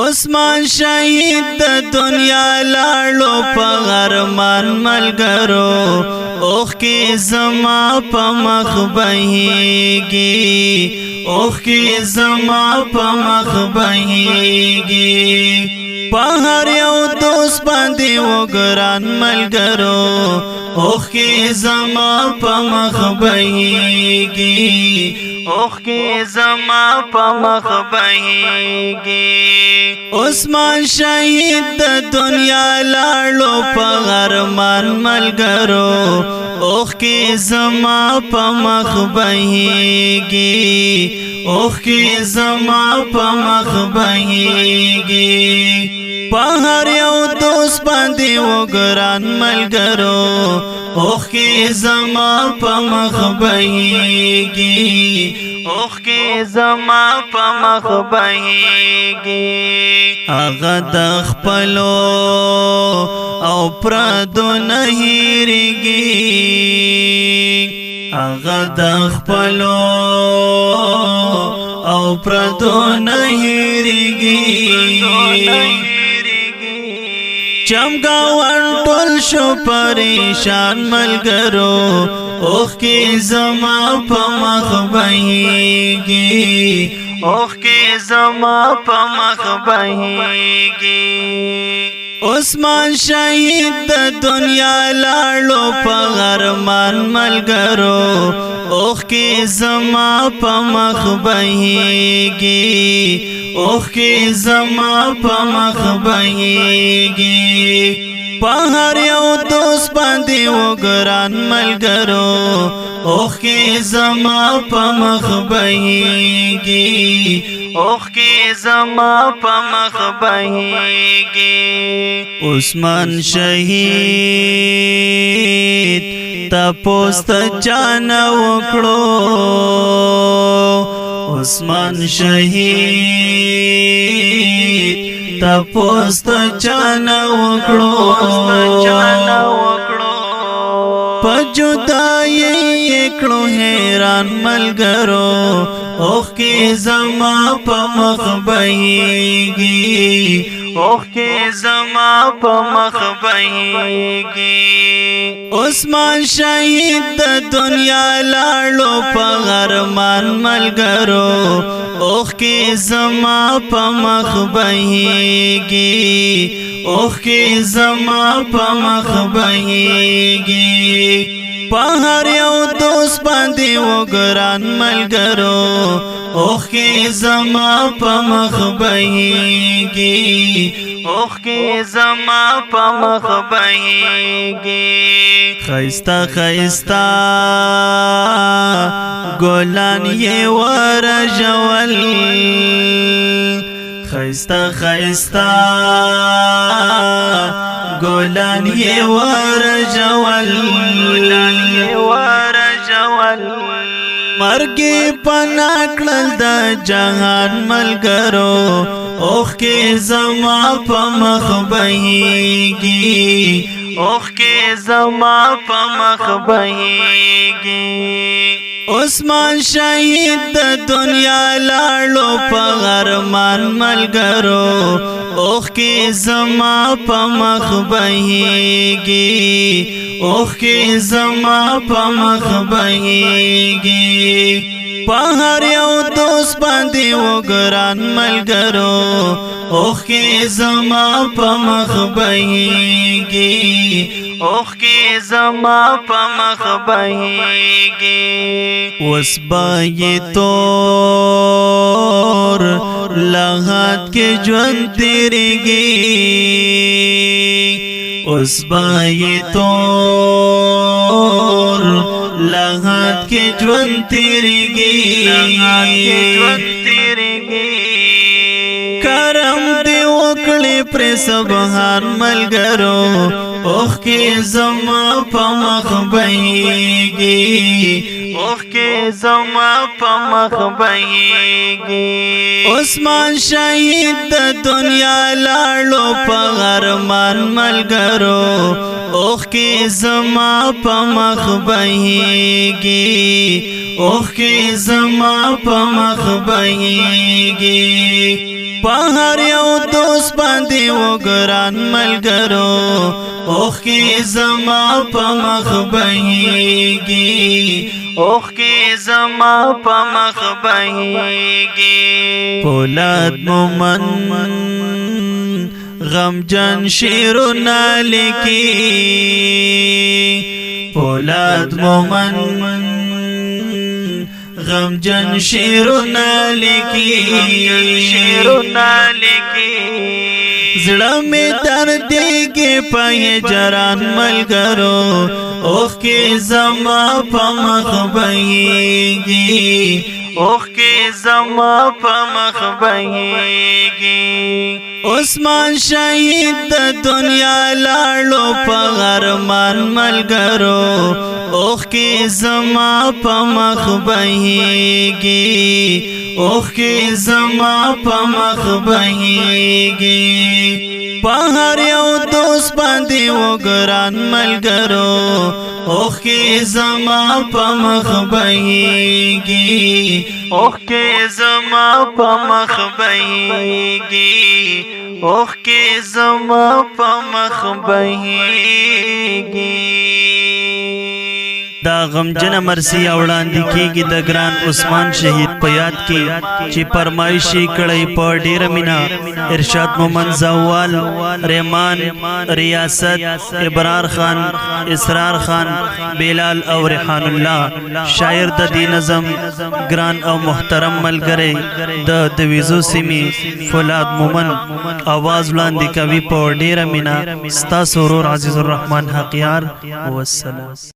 عثمان شهید د دنیا لاړو په غرمان ملګرو اوخ کې زما په مخ بهيږي اوخ کې زما په مخ بهيږي په هر یو دوست باندې وګران ملګرو اوخ کې زما په مخ بهيږي اوخ کې زما په مخ بهيږي عثمان شهید د دنیا لاړو په غرمان ملګرو اوخ کې زما په مخ بهيږي اوخ کې زما په مخ بهيږي په هر یو دوست باندې وګران ملګرو اوخ کې زما په مخ بهيږي اوخ کې زما په مخ بهيږي هغه د خپلو او پردو نه هېرېږي هغه د خپلو او پردو نه هېرېږي چمګاون ټول شو پریشان ملګرو اوخ کې زما په مخ بهيږي اوخ کې زما په مخ بهيږي عثمان شهید د دنیا لاړو په غرمان ملګرو اوخ کې زما په مخ بهيږي اوخ کې زما په مخ بهيږي په هر یو دوست باندې وګران ملګرو اوخ کې زما په مخ بهيږي اوخ کې زما په مخ بهيږي عثمان شهید تپوس ته چانه وکړو عثمان شهید تپوس ته چانه وکړو په جدایي کړو حیران ملګرو اوخ کې زما په مخ بهيږي اوخ کې زما په مخ بهيږي عثمان شهید د دنیا لاړو په غرمان ملګرو اوخ کې زما په مخ بهيږي اوخ کې زما په مخ بهيږي په هر یو دوست باندې وګران ملګرو اوخ کې زما په مخ بهيږي اوخ کې زما په مخ بهيږي خيستا خيستا ګلان یې ورژول خيستا خيستا ګلان یې ورژول مرګي پنا کړل د جهان ملګرو اوخ کې زما په مخ بهيږي اوخ کې زما په مخ بهيږي عثمان شهید د دنیا لاړو په غرمان ملګرو اوخ کې زما په مخ بهيږي اوخ کې زما په مخ بهيږي په هر یو دوست باندې وګران ملګرو اوخ کې زما په مخ بهيږي اوخ کې زما په مخ بهيږي وسبای تور لغات کې ژوند تیریږي وسبای تور لغات کې ژوند تیریږي کرم دی وکړي پر سبحان ملګرو اوخ کې زما په مخ بهيږي اوخ کې زما په مخ بهيږي عثمان شهید د دنیا لاړو په غرمان ملګرو اوخ کې زما په مخ بهيږي اوخ کې زما په مخ بهيږي پهر یو دوست باندې وګران ملګرو اوخ کې زما په مخ بهيږي اوخ کې زما په مخ بهيږي فولاد مومن غمجن شیرونه لیکي فولاد مومن غمجن شیرونه لیکي زړه می دردېږي په هجران ملګرو اوخ کې زما په مخ بهيږي اوخ کې زما په مخ بهيږي عثمان شهید د دنیا لاړو په غرمان ملګرو اوخ کې زما په مخ بهيږي اوخ کې زما په مخ بهيږي پهر یو دوست باندې وګران ملګرو اوخ کې زما په مخ بهيږي اوخ کې زما په مخ بهيږي اوخ کې زما په مخ بهيږي دا غمجن مرسی وړاندې کیږي د ګران عثمان شهید په یاد کې چې فرمایشي کړي په ډیر مینا ارشاد مومن زوال رحمان ریاست ابرار خان اسرار خان بلال او ریحان الله شاعر د دې نظم ګران او محترم ملګری د دویزو سیمې فولاد مومن आवाज وړاندې کوي په ډیر مینا ستا سرور عزیز الرحمن حقیار والسلام